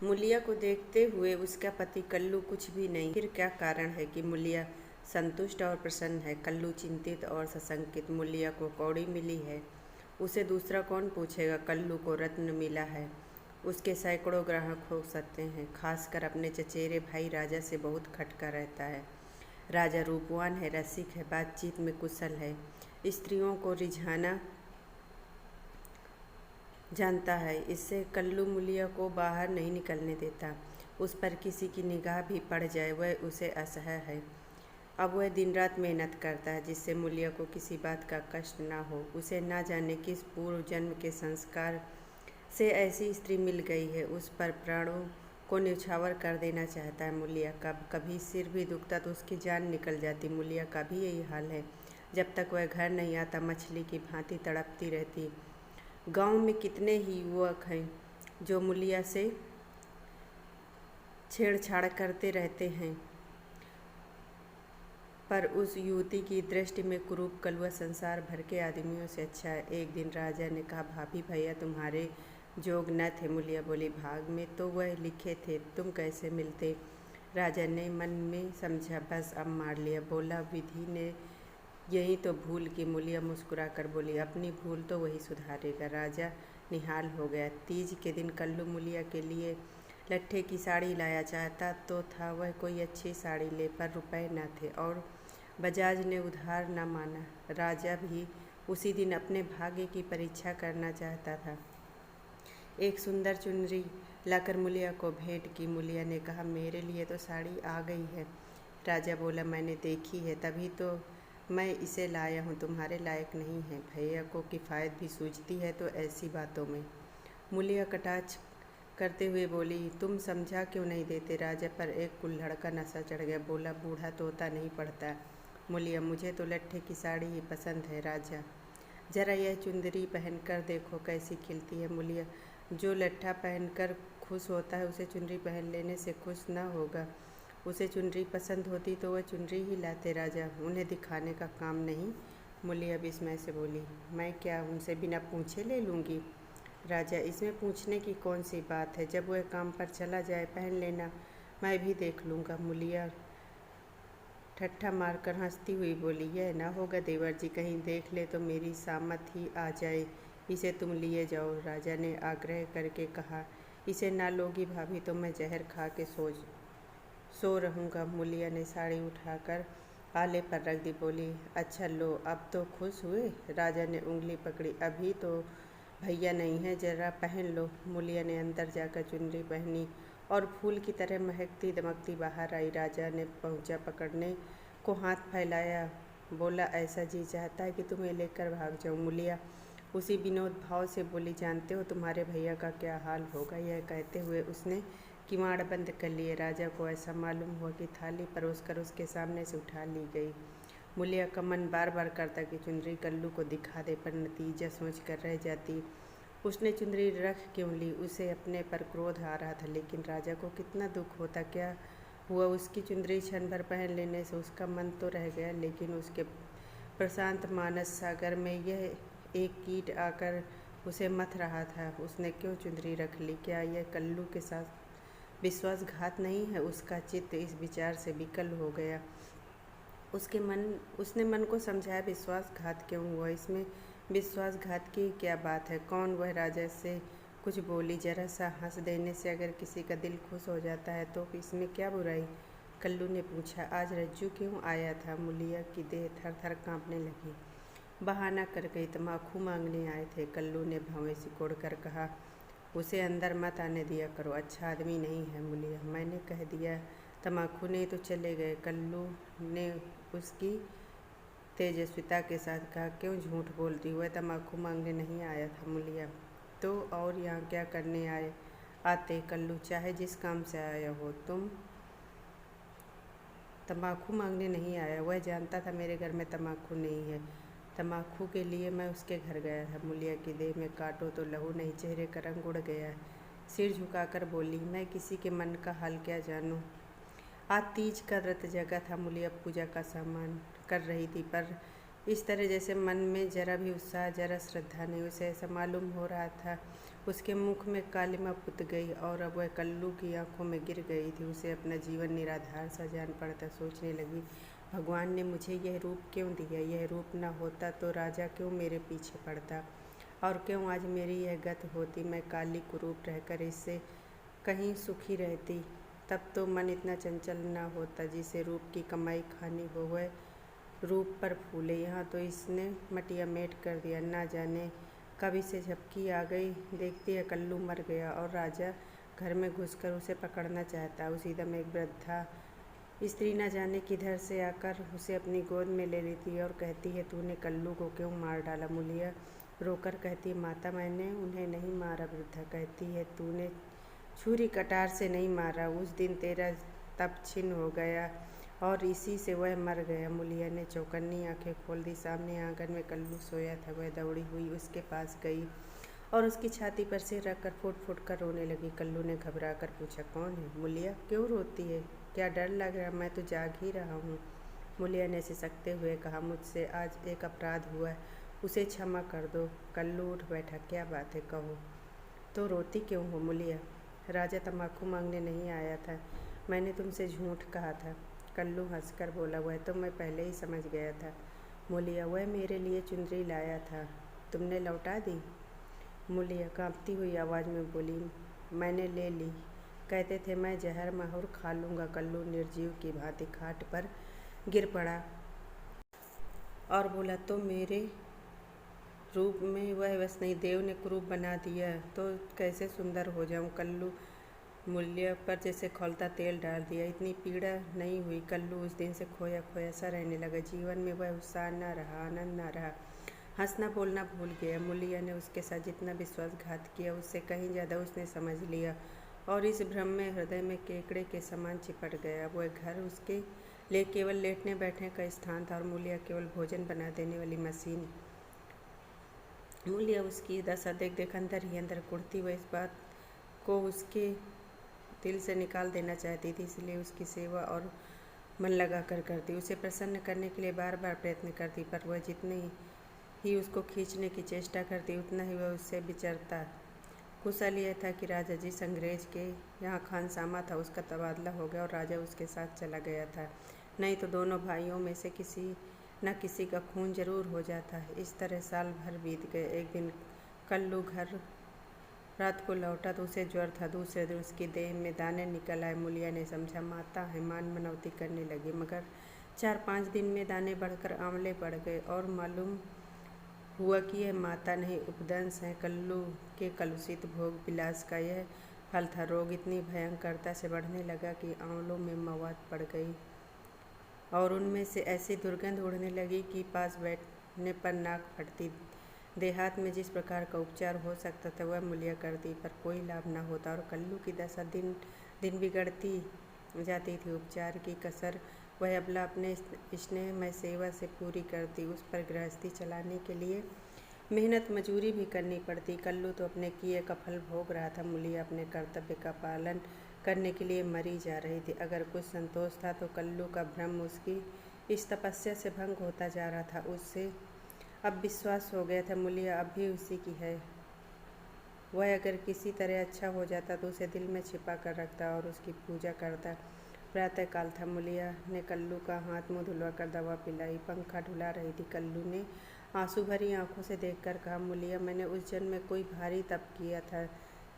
मूलिया को देखते हुए उसका पति कल्लू कुछ भी नहीं। फिर क्या कारण है कि मूलिया संतुष्ट और प्रसन्न है? कल्लू चिंतित और सशंकित। मूलिया को कौड़ी मिली है, उसे दूसरा कौन पूछेगा? कल्लू को रत्न मिला है, उसके सैकड़ों ग्राहक हो सकते हैं। खासकर अपने चचेरे भाई राजा से बहुत खटका रहता है। राजा रूपवान है, रसिक है, बातचीत में कुशल है, स्त्रियों को रिझाना जानता है। इससे कल्लू मूलिया को बाहर नहीं निकलने देता। उस पर किसी की निगाह भी पड़ जाए वह उसे असह्य है। अब वह दिन रात मेहनत करता है जिससे मूलिया को किसी बात का कष्ट ना हो। उसे ना जाने किस पूर्व जन्म के संस्कार से ऐसी स्त्री मिल गई है, उस पर प्राणों को न्यौछावर कर देना चाहता है। मूलिया कभी सिर भी दुखता तो उसकी जान निकल जाती। मूलिया का भी यही हाल है। जब तक वह घर नहीं आता मछली की भांति तड़पती रहती। गांव में कितने ही युवक हैं जो मूलिया से छेड़छाड़ करते रहते हैं, पर उस युवती की दृष्टि में कुरूप कलुआ संसार भर के आदमियों से अच्छा है। एक दिन राजा ने कहा, भाभी भैया तुम्हारे जोग न थे। मूलिया बोली, भाग में तो वह लिखे थे, तुम कैसे मिलते? राजा ने मन में समझा, बस अब मार लिया। बोला, विधि ने यही तो भूल की। मूलिया मुस्कुरा कर बोली, अपनी भूल तो वही सुधारेगा। राजा निहाल हो गया। तीज के दिन कल्लू मूलिया के लिए लट्ठे की साड़ी लाया। चाहता तो था वह कोई अच्छी साड़ी ले, पर रुपए न थे और बजाज ने उधार न माना। राजा भी उसी दिन अपने भाग्य की परीक्षा करना चाहता था। एक सुंदर चुनरी लाकर मूलिया को भेंट की। मूलिया ने कहा, मेरे लिए तो साड़ी आ गई है। राजा बोला, मैंने देखी है तभी तो मैं इसे लाया हूँ, तुम्हारे लायक नहीं है। भैया को किफ़ायत भी सूझती है तो ऐसी बातों में। मूलिया कटाक्ष करते हुए बोली, तुम समझा क्यों नहीं देते? राजा पर एक कुल्हड़ का नशा चढ़ गया। बोला, बूढ़ा तोता नहीं पढ़ता। मूलिया, मुझे तो लट्ठे की साड़ी ही पसंद है। राजा, जरा यह चुंदरी पहनकर देखो कैसी खिलती है। मूलिया, जो लट्ठा पहनकर खुश होता है उसे चुनरी पहन लेने से खुश न होगा। उसे चुनरी पसंद होती तो वह चुनरी ही लाते। राजा, उन्हें दिखाने का काम नहीं। मूलिया विस्मय से बोली, मैं क्या उनसे बिना पूछे ले लूँगी? राजा, इसमें पूछने की कौन सी बात है? जब वह काम पर चला जाए पहन लेना, मैं भी देख लूँगा। मूलिया ठट्ठा मारकर हंसती हुई बोली, यह ना होगा देवर जी, कहीं देख ले तो मेरी सामत ही आ जाए। इसे तुम लिए जाओ। राजा ने आग्रह करके कहा, इसे ना लोगी भाभी तो मैं जहर खा के सो रहूँगा। मूलिया ने साड़ी उठाकर आले पर रख दी। बोली, अच्छा लो, अब तो खुश हुए? राजा ने उंगली पकड़ी, अभी तो भैया नहीं है, जरा पहन लो। मूलिया ने अंदर जाकर चुनरी पहनी और फूल की तरह महकती दमकती बाहर आई। राजा ने पहुँचा पकड़ने को हाथ फैलाया। बोला, ऐसा जी चाहता है कि तुम्हें लेकर भाग जाऊँ। मूलिया उसी विनोद भाव से बोली, जानते हो तुम्हारे भैया का क्या हाल होगा? यह कहते हुए उसने किवाड़ बंद कर लिए। राजा को ऐसा मालूम हुआ कि थाली परोसकर उसके सामने से उठा ली गई। मूलिया का मन बार बार करता कि चुनरी कल्लू को दिखा दे, पर नतीजा सोच कर रह जाती। उसने चुनरी रख क्यों ली? उसे अपने पर क्रोध आ रहा था, लेकिन राजा को कितना दुख होता। क्या हुआ? उसकी चुनरी क्षण भर पहन लेने से उसका मन तो रह गया, लेकिन उसके प्रशांत मानस सागर में यह एक कीट आकर उसे मथ रहा था। उसने क्यों चुनरी रख ली? क्या यह कल्लू के साथ विश्वासघात नहीं है? उसका चित्त इस विचार से विकल हो गया। उसने मन को समझाया, विश्वासघात क्यों हुआ? इसमें विश्वासघात की क्या बात है? कौन वह? राजा से कुछ बोली। जरा सा हंस देने से अगर किसी का दिल खुश हो जाता है तो इसमें क्या बुराई? कल्लू ने पूछा, आज रज्जू क्यों आया था? मूलिया की देह थर थर काँपने लगी। बहाना कर गई, तम्बाकू मांगने आए थे। कल्लू ने भौहें सिकोड़ कर कहा, उसे अंदर मत आने दिया करो, अच्छा आदमी नहीं है। मूलिया, मैंने कह दिया तम्बाकू नहीं तो चले गए। कल्लू ने उसकी तेजस्विता के साथ कहा, क्यों झूठ बोलती? वह तम्बाकू मांगने नहीं आया था। मूलिया, तो और यहाँ क्या करने आते? कल्लू, चाहे जिस काम से आया हो, तुम तम्बाकू मांगने नहीं आया। वह जानता था मेरे घर में तम्बाकू नहीं है। तम्बाकू के लिए मैं उसके घर गया था। मूलिया की देह में काटो तो लहू नहीं, चेहरे का रंग उड़ गया। सिर झुकाकर बोली, मैं किसी के मन का हाल क्या जानूं? आज तीज का व्रत जगा था। मूलिया पूजा का सामान कर रही थी, पर इस तरह जैसे मन में जरा भी उत्साह, जरा श्रद्धा नहीं। उसे ऐसा मालूम हो रहा था उसके मुख में कालिमा पुत गई और अब वह कल्लू की आंखों में गिर गई थी। उसे अपना जीवन निराधार सा जान पड़ता। सोचने लगी, भगवान ने मुझे यह रूप क्यों दिया? यह रूप न होता तो राजा क्यों मेरे पीछे पड़ता, और क्यों आज मेरी यह गत होती? मैं काली कुरूप रहकर इससे कहीं सुखी रहती। तब तो मन इतना चंचल न होता। जिसे रूप की कमाई खानी हो वह रूप पर फूले। यहाँ तो इसने मटिया मेट कर दिया। ना जाने कब इसे झपकी आ गई। देखती है कल्लू मर गया और राजा घर में घुसकर उसे पकड़ना चाहता। उसी दम एक वृद्धा स्त्री न जाने किधर से आकर उसे अपनी गोद में ले लेती है और कहती है, तूने कल्लू को क्यों मार डाला? मूलिया रोकर कहती है, माता मैंने उन्हें नहीं मारा। वृद्धा कहती है, तूने छुरी कटार से नहीं मारा। उस दिन तेरा तप छिन्न हो गया और इसी से वह मर गया। मूलिया ने चौकन्नी आंखें खोल दी। सामने आंगन में कल्लू सोया था। वह दौड़ी हुई उसके पास गई और उसकी छाती पर सिर रखकर फुट फुट कर रोने लगी। कल्लू ने घबरा कर पूछा, कौन है? मूलिया, क्यों रोती है? क्या डर लग रहा? मैं तो जाग ही रहा हूँ। मूलिया ने सिसकते हुए कहा, मुझसे आज एक अपराध हुआ है, उसे क्षमा कर दो। कल्लू उठ बैठा। क्या बात है, कहो। तो रोती क्यों हो? मूलिया, राजा तम्बाकू मांगने नहीं आया था। मैंने तुमसे झूठ कहा था। कल्लू हंसकर बोला, वह तो मैं पहले ही समझ गया था। मूलिया, वह मेरे लिए चुंदरी लाया था, तुमने लौटा दी? मूलिया कांपती हुई आवाज़ में बोली, मैंने ले ली। कहते थे मैं जहर माहौर खा लूँगा। कल्लू निर्जीव की भांति खाट पर गिर पड़ा और बोला, तो मेरे रूप में वह बस नहीं, देव ने कुरूप बना दिया तो कैसे सुंदर हो जाऊं? कल्लू मूल्य पर जैसे खौलता तेल डाल दिया। इतनी पीड़ा नहीं हुई। कल्लू उस दिन से खोया खोया सा रहने लगा। जीवन में वह उत्साह न रहा, आनंद न रहा, हंसना बोलना भूल गया। मूलिया ने उसके साथ जितना विश्वासघात किया उससे कहीं ज़्यादा उसने समझ लिया और इस भ्रम में हृदय में केकड़े के समान चिपट गया। वह घर उसके लिए केवल लेटने बैठने का स्थान था और मूलिया केवल भोजन बना देने वाली मशीन। मूलिया उसकी दशा देख देख अंदर ही अंदर कुढ़ती। वह इस बात को उसके दिल से निकाल देना चाहती थी, इसलिए उसकी सेवा और मन लगा कर करती। उसे प्रसन्न करने के लिए बार बार प्रयत्न करती, पर वह जितने ही उसको खींचने की चेष्टा करती उतना ही वह उससे विचरता। कुशल यह था कि राजा जिस अंग्रेज के यहाँ खानसामा था उसका तबादला हो गया और राजा उसके साथ चला गया था। नहीं तो दोनों भाइयों में से किसी न किसी का खून जरूर हो जाता। इस तरह साल भर बीत गए। एक दिन कल्लू घर रात को लौटा तो उसे ज्वर था। दूसरे दिन उसकी देह में दाने निकल आए। मूलिया ने समझा माता है, मान मनौती करने लगी, मगर 4-5 दिन में दाने बढ़कर आंवले पड़ गए और मालूम हुआ कि यह माता नहीं उपदंश है। कल्लू के कलुषित भोग विलास का यह फल था। रोग इतनी भयंकरता से बढ़ने लगा कि आंवलों में मवाद पड़ गई और उनमें से ऐसी दुर्गंध उड़ने लगी कि पास बैठने पर नाक फटती। देहात में जिस प्रकार का उपचार हो सकता था वह मूलिया करती, पर कोई लाभ न होता और कल्लू की दशा दिन दिन बिगड़ती जाती थी। उपचार की कसर वह अबला अपने स्नेहमय सेवा से पूरी करती। उस पर गृहस्थी चलाने के लिए मेहनत मजूरी भी करनी पड़ती। कल्लू तो अपने किए का फल भोग रहा था। मूलिया अपने कर्तव्य का पालन करने के लिए मरी जा रही थी। अगर कुछ संतोष था तो कल्लू का भ्रम उसकी इस तपस्या से भंग होता जा रहा था। उससे अब विश्वास हो गया था मूलिया अब भी उसी की है। वह अगर किसी तरह अच्छा हो जाता तो उसे दिल में छिपा कर रखता और उसकी पूजा करता। प्रातःकाल था। मूलिया ने कल्लू का हाथ मुँह धुलवाकर दवा पिलाई। पंखा ढुला रही थी। कल्लू ने आंसू भरी आंखों से देखकर कहा, मूलिया, मैंने उस जन्म में कोई भारी तप किया था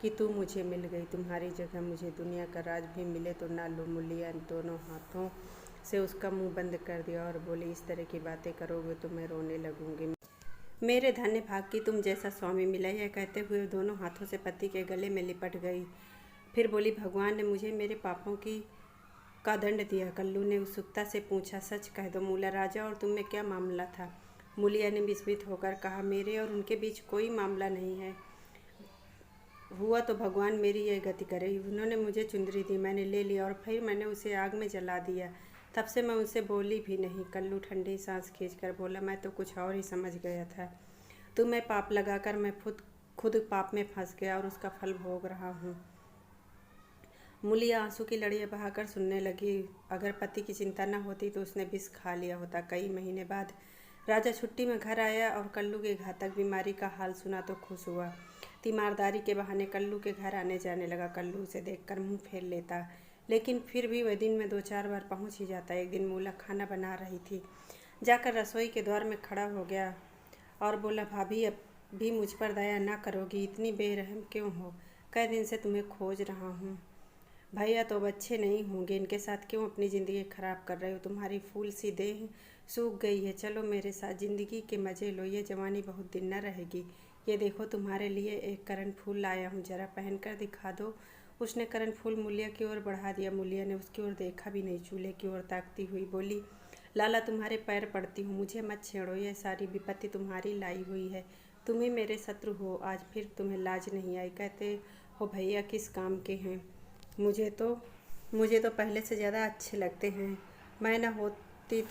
कि तू मुझे मिल गई। तुम्हारी जगह मुझे दुनिया का राज भी मिले तो ना लूँ। मूलिया दोनों हाथों से उसका मुंह बंद कर दिया और बोली, इस तरह की बातें करोगे तो मैं रोने लगूंगी। मेरे धन्य भाग की तुम जैसा स्वामी मिला। यह कहते हुए दोनों हाथों से पति के गले में लिपट गई। फिर बोली, भगवान ने मुझे मेरे पापों का दंड दिया। कल्लू ने उत्सुकता से पूछा, सच कह दो मूला, राजा और तुम में क्या मामला था? मूलिया ने विस्मित होकर कहा, मेरे और उनके बीच कोई मामला नहीं है। हुआ तो भगवान मेरी यह गति करे। उन्होंने मुझे चुंदरी दी, मैंने ले लिया और फिर मैंने उसे आग में जला दिया। तब से मैं उनसे बोली भी नहीं। कल्लू ठंडी सांस खींचकर बोला, मैं तो कुछ और ही समझ गया था। तुम्हें पाप लगाकर मैं खुद पाप में फंस गया और उसका फल भोग रहा हूँ। मूलिया आंसू की लड़ियाँ बहाकर सुनने लगी। अगर पति की चिंता न होती तो उसने विष खा लिया होता। कई महीने बाद राजा छुट्टी में घर आया और कल्लू की घातक बीमारी का हाल सुना तो खुश हुआ। तीमारदारी के बहाने कल्लू के घर आने जाने लगा। कल्लू उसे देखकर मुंह फेर लेता, लेकिन फिर भी वह दिन में 2-4 बार पहुंच ही जाता। एक दिन मूला खाना बना रही थी, जाकर रसोई के द्वार में खड़ा हो गया और बोला, भाभी अब भी मुझ पर दया ना करोगी? इतनी बेरहम क्यों हो? कई दिन से तुम्हें खोज रहा हूँ। भैया तो अब अच्छे नहीं होंगे, इनके साथ क्यों अपनी ज़िंदगी ख़राब कर रहे हो? तुम्हारी फूल सी देह सूख गई है, चलो मेरे साथ ज़िंदगी के मज़े लो, ये जवानी बहुत दिन न रहेगी। ये देखो तुम्हारे लिए एक करण फूल लाया हूँ, ज़रा पहन कर दिखा दो। उसने करण फूल मूलिया की ओर बढ़ा दिया। मूलिया ने उसकी ओर देखा भी नहीं, चूल्हे की ओर ताकती हुई बोली, लाला तुम्हारे पैर पड़ती हूँ, मुझे मत छेड़ो, यह सारी विपत्ति तुम्हारी लाई हुई है, तुम ही मेरे शत्रु हो। आज फिर तुम्हें लाज नहीं आई? कहते हो भैया किस काम के हैं? मुझे तो पहले से ज़्यादा अच्छे लगते हैं। मैं न होती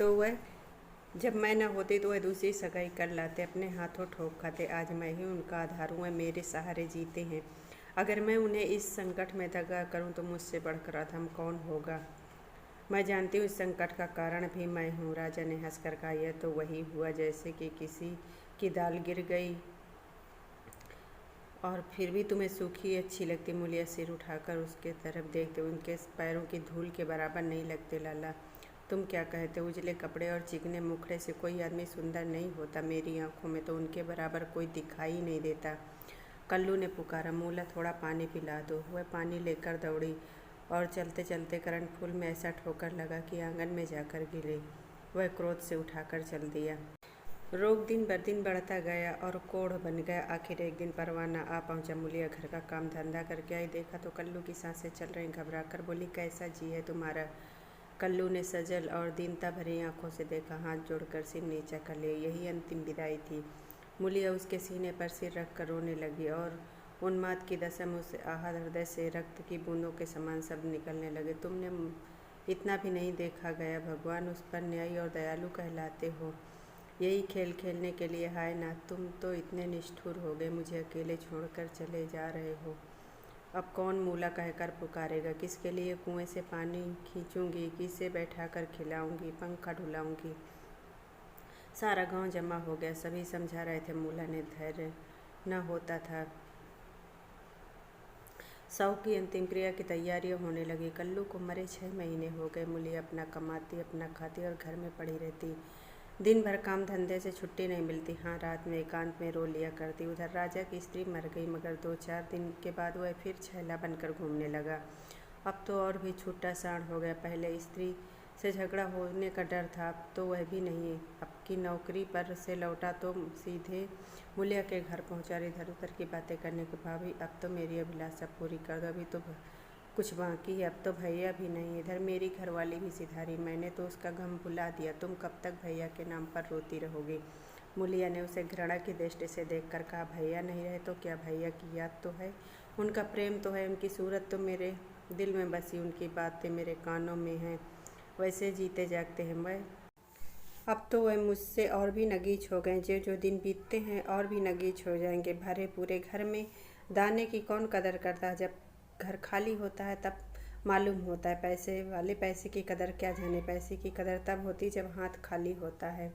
तो वह दूसरी सगाई कर लाते, अपने हाथों ठोक खाते। आज मैं ही उनका आधार हूँ, वह मेरे सहारे जीते हैं। अगर मैं उन्हें इस संकट में दगा करूँ तो मुझसे बढ़कर अधम कौन होगा? मैं जानती हूँ इस संकट का कारण भी मैं हूँ। राजा ने हंसकर कहा, यह तो वही हुआ जैसे कि किसी की दाल गिर गई और फिर भी तुम्हें सूखी अच्छी लगती। मूलिया सिर उठाकर उसके तरफ देखते, उनके पैरों की धूल के बराबर नहीं लगते। लाला तुम क्या कहते? उजले कपड़े और चिकने मुखड़े से कोई आदमी सुंदर नहीं होता? मेरी आंखों में तो उनके बराबर कोई दिखाई नहीं देता। कल्लू ने पुकारा, मूला थोड़ा पानी पिला दो। वह पानी लेकर दौड़ी और चलते चलते करण फूल में ऐसा ठोकर लगा कि आंगन में जाकर गिरे। वह क्रोध से उठाकर चल दिया। रोग दिन बर दिन बढ़ता गया और कोढ़ बन गया। आखिर एक दिन परवाना आ पहुंचा। मूलिया घर का काम धंधा करके आई, देखा तो कल्लू की सांसें चल रही। घबरा कर बोली, कैसा जी है तुम्हारा? कल्लू ने सजल और दीनता भरी आंखों से देखा, हाथ जोड़कर सिर नीचा कर लिया। यही अंतिम विदाई थी। मूलिया उसके सीने पर सिर रख कर रोने लगी और उन्माद की दशा में उसे आहत हृदय से रक्त की बूंदों के समान शब्द निकलने लगे। तुमने इतना भी नहीं देखा गया, भगवान उस पर न्यायी और दयालु कहलाते हो। यही खेल खेलने के लिए, हाय नाथ, तुम तो इतने निष्ठुर हो गए, मुझे अकेले छोड़कर चले जा रहे हो। अब कौन मूला कहकर पुकारेगा? किसके लिए कुएं से पानी खींचूंगी? किसे बैठाकर खिलाऊंगी, पंखा ढुलाऊंगी? सारा गांव जमा हो गया, सभी समझा रहे थे। मूला ने धैर्य न होता था। शव की अंतिम क्रिया की तैयारियां होने लगी। कल्लू को मरे 6 महीने हो गए। मूलिया अपना कमाती, अपना खाती और घर में पड़ी रहती। दिन भर काम धंधे से छुट्टी नहीं मिलती। हाँ, रात में एकांत में रो लिया करती। उधर राजा की स्त्री मर गई, मगर 2-4 दिन के बाद वह फिर छैला बनकर घूमने लगा। अब तो और भी छूटा साण हो गया। पहले स्त्री से झगड़ा होने का डर था, अब तो वह भी नहीं। अब की नौकरी पर से लौटा तो सीधे मूलिया के घर पहुंचा और इधर उधर की बातें करने को, भाभी अब तो मेरी अभिलाषा पूरी कर दो, अभी तो कुछ बाकी है। अब तो भैया भी नहीं, इधर मेरी घरवाली भी सिधारी, मैंने तो उसका गम भुला दिया। तुम कब तक भैया के नाम पर रोती रहोगी? मूलिया ने उसे घृणा की दृष्टि से देखकर कहा, भैया नहीं रहे तो क्या, भैया की याद तो है, उनका प्रेम तो है, उनकी सूरत तो मेरे दिल में बसी, उनकी बातें मेरे कानों में हैं, वैसे जीते जागते हैं वह। अब तो वह मुझसे और भी नगीच हो गए। जो जो दिन बीतते हैं और भी नगीच हो जाएंगे। भरे पूरे घर में दाने की कौन कदर करता है? जब घर खाली होता है तब मालूम होता है। पैसे वाले पैसे की कदर क्या जाने? पैसे की कदर तब होती जब हाथ खाली होता है।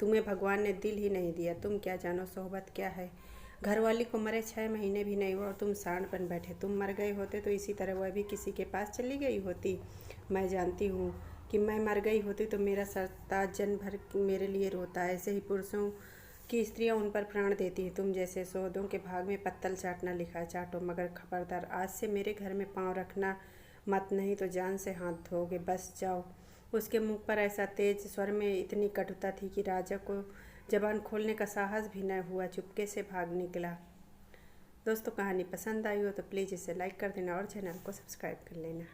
तुम्हें भगवान ने दिल ही नहीं दिया, तुम क्या जानो सोहबत क्या है? घरवाली को मरे 6 महीने भी नहीं हुआ और तुम सांड बन बैठे। तुम मर गए होते तो इसी तरह वह भी किसी के पास चली गई होती। मैं जानती हूँ कि मैं मर गई होती तो मेरा सरताज जन्म भर मेरे लिए रोता है। ऐसे ही पुरुषों की स्त्रियां उन पर प्राण देती है। तुम जैसे सोहदों के भाग में पत्तल चाटना लिखा है, चाटो, मगर खबरदार आज से मेरे घर में पाँव रखना मत, नहीं तो जान से हाथ धोगे। बस जाओ। उसके मुख पर ऐसा तेज स्वर में इतनी कटुता थी कि राजा को जबान खोलने का साहस भी न हुआ। चुपके से भाग निकला। दोस्तों, कहानी पसंद आई हो तो प्लीज़ इसे लाइक कर देना और चैनल को सब्सक्राइब कर लेना।